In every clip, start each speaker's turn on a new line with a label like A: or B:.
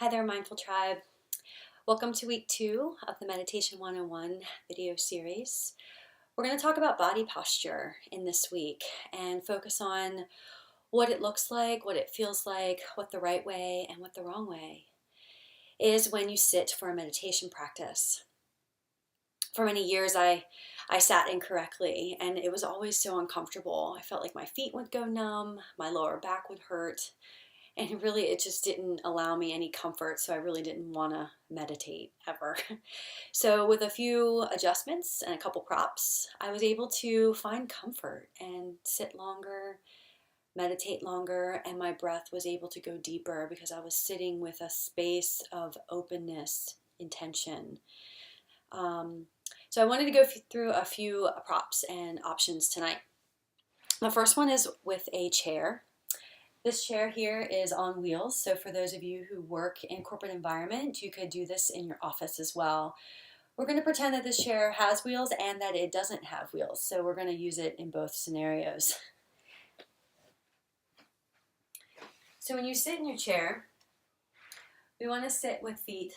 A: Hi there, Mindful Tribe. Welcome to week 2 of the Meditation 101 video series. We're going to talk about body posture in this week and focus on what it looks like, what it feels like, what the right way and what the wrong way is when you sit for a meditation practice. For many years, I sat incorrectly and it was always so uncomfortable. I felt like my feet would go numb, my lower back would hurt. And really, it just didn't allow me any comfort, so I really didn't want to meditate ever. So with a few adjustments and a couple props, I was able to find comfort and sit longer, meditate longer, and my breath was able to go deeper because I was sitting with a space of openness, intention. So I wanted to go through a few props and options tonight. The first one is with a chair. This chair here is on wheels, so for those of you who work in corporate environment, you could do this in your office as well. We're going to pretend that this chair has wheels and that it doesn't have wheels, so we're going to use it in both scenarios. So when you sit in your chair, we want to sit with feet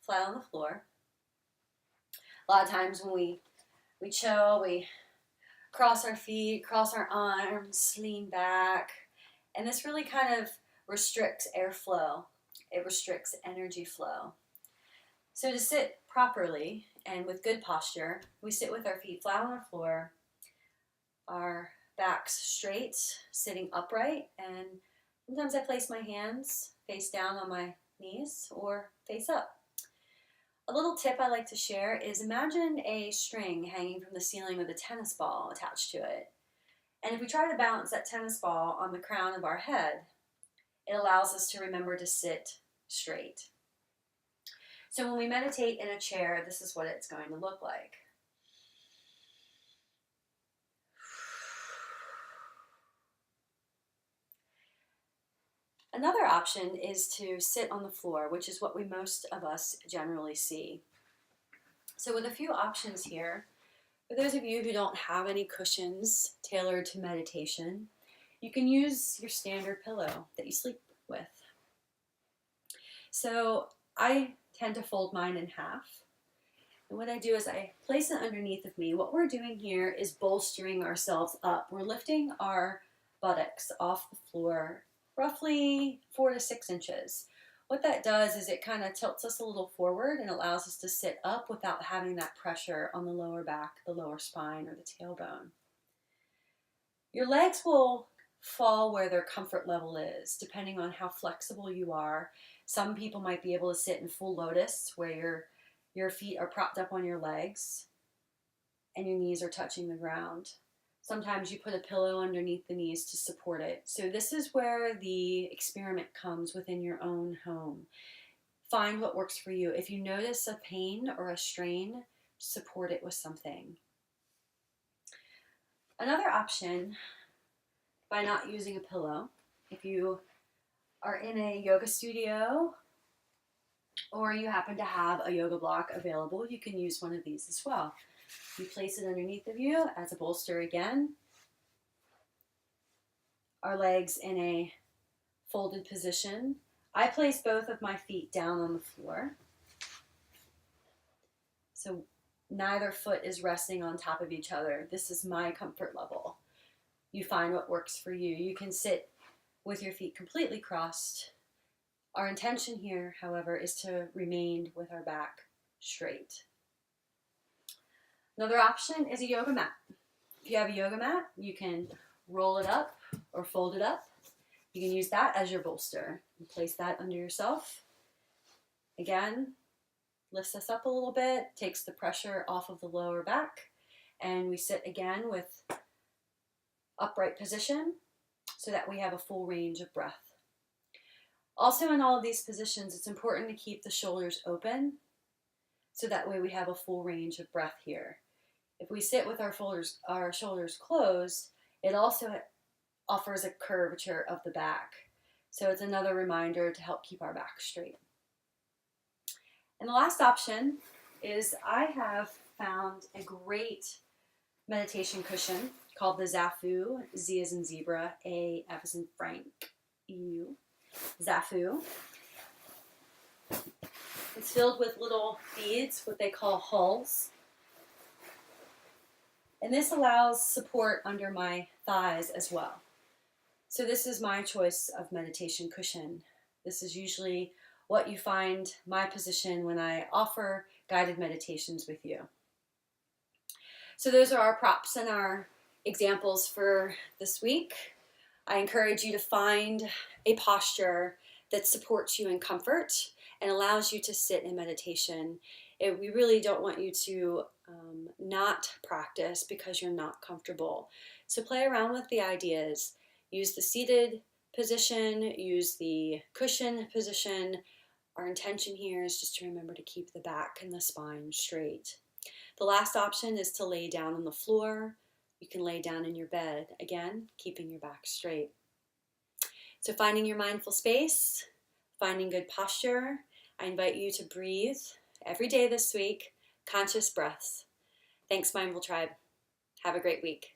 A: flat on the floor. A lot of times when we chill, we cross our feet, cross our arms, lean back. And this really kind of restricts airflow. It restricts energy flow. So to sit properly and with good posture, we sit with our feet flat on the floor, our backs straight, sitting upright, and sometimes I place my hands face down on my knees or face up. A little tip I like to share is imagine a string hanging from the ceiling with a tennis ball attached to it. And if we try to balance that tennis ball on the crown of our head, it allows us to remember to sit straight. So when we meditate in a chair, this is what it's going to look like. Another option is to sit on the floor, which is what most of us generally see. So with a few options here, for those of you who don't have any cushions tailored to meditation, you can use your standard pillow that you sleep with. So I tend to fold mine in half. And what I do is I place it underneath of me. What we're doing here is bolstering ourselves up. We're lifting our buttocks off the floor roughly 4 to 6 inches. What that does is it kind of tilts us a little forward and allows us to sit up without having that pressure on the lower back, the lower spine, or the tailbone. Your legs will fall where their comfort level is, depending on how flexible you are. Some people might be able to sit in full lotus, where your feet are propped up on your legs and your knees are touching the ground. Sometimes you put a pillow underneath the knees to support it. So this is where the experiment comes within your own home. Find what works for you. If you notice a pain or a strain, support it with something. Another option, by not using a pillow, if you are in a yoga studio or you happen to have a yoga block available, you can use one of these as well. You place it underneath of you as a bolster again. Our legs in a folded position. I place both of my feet down on the floor. So neither foot is resting on top of each other. This is my comfort level. You find what works for you. You can sit with your feet completely crossed. Our intention here, however, is to remain with our back straight. Another option is a yoga mat. If you have a yoga mat, you can roll it up or fold it up. You can use that as your bolster. You place that under yourself. Again, lifts us up a little bit, takes the pressure off of the lower back, and we sit again with upright position so that we have a full range of breath. Also, in all of these positions, it's important to keep the shoulders open so that way we have a full range of breath here. If we sit with our shoulders closed, it also offers a curvature of the back. So it's another reminder to help keep our back straight. And the last option is I have found a great meditation cushion called the Zafu, Z as in zebra, A, F as in Frank, U, Zafu. It's filled with little beads, what they call hulls. And this allows support under my thighs as well. So this is my choice of meditation cushion. This is usually what you find my position when I offer guided meditations with you. So those are our props and our examples for this week. I encourage you to find a posture that supports you in comfort and allows you to sit in meditation. We really don't want you to not practice because you're not comfortable. So play around with the ideas. Use the seated position, use the cushion position. Our intention here is just to remember to keep the back and the spine straight. The last option is to lay down on the floor. You can lay down in your bed, again, keeping your back straight. So finding your mindful space, finding good posture. I invite you to breathe every day this week, conscious breaths. Thanks, Mindful Tribe. Have a great week.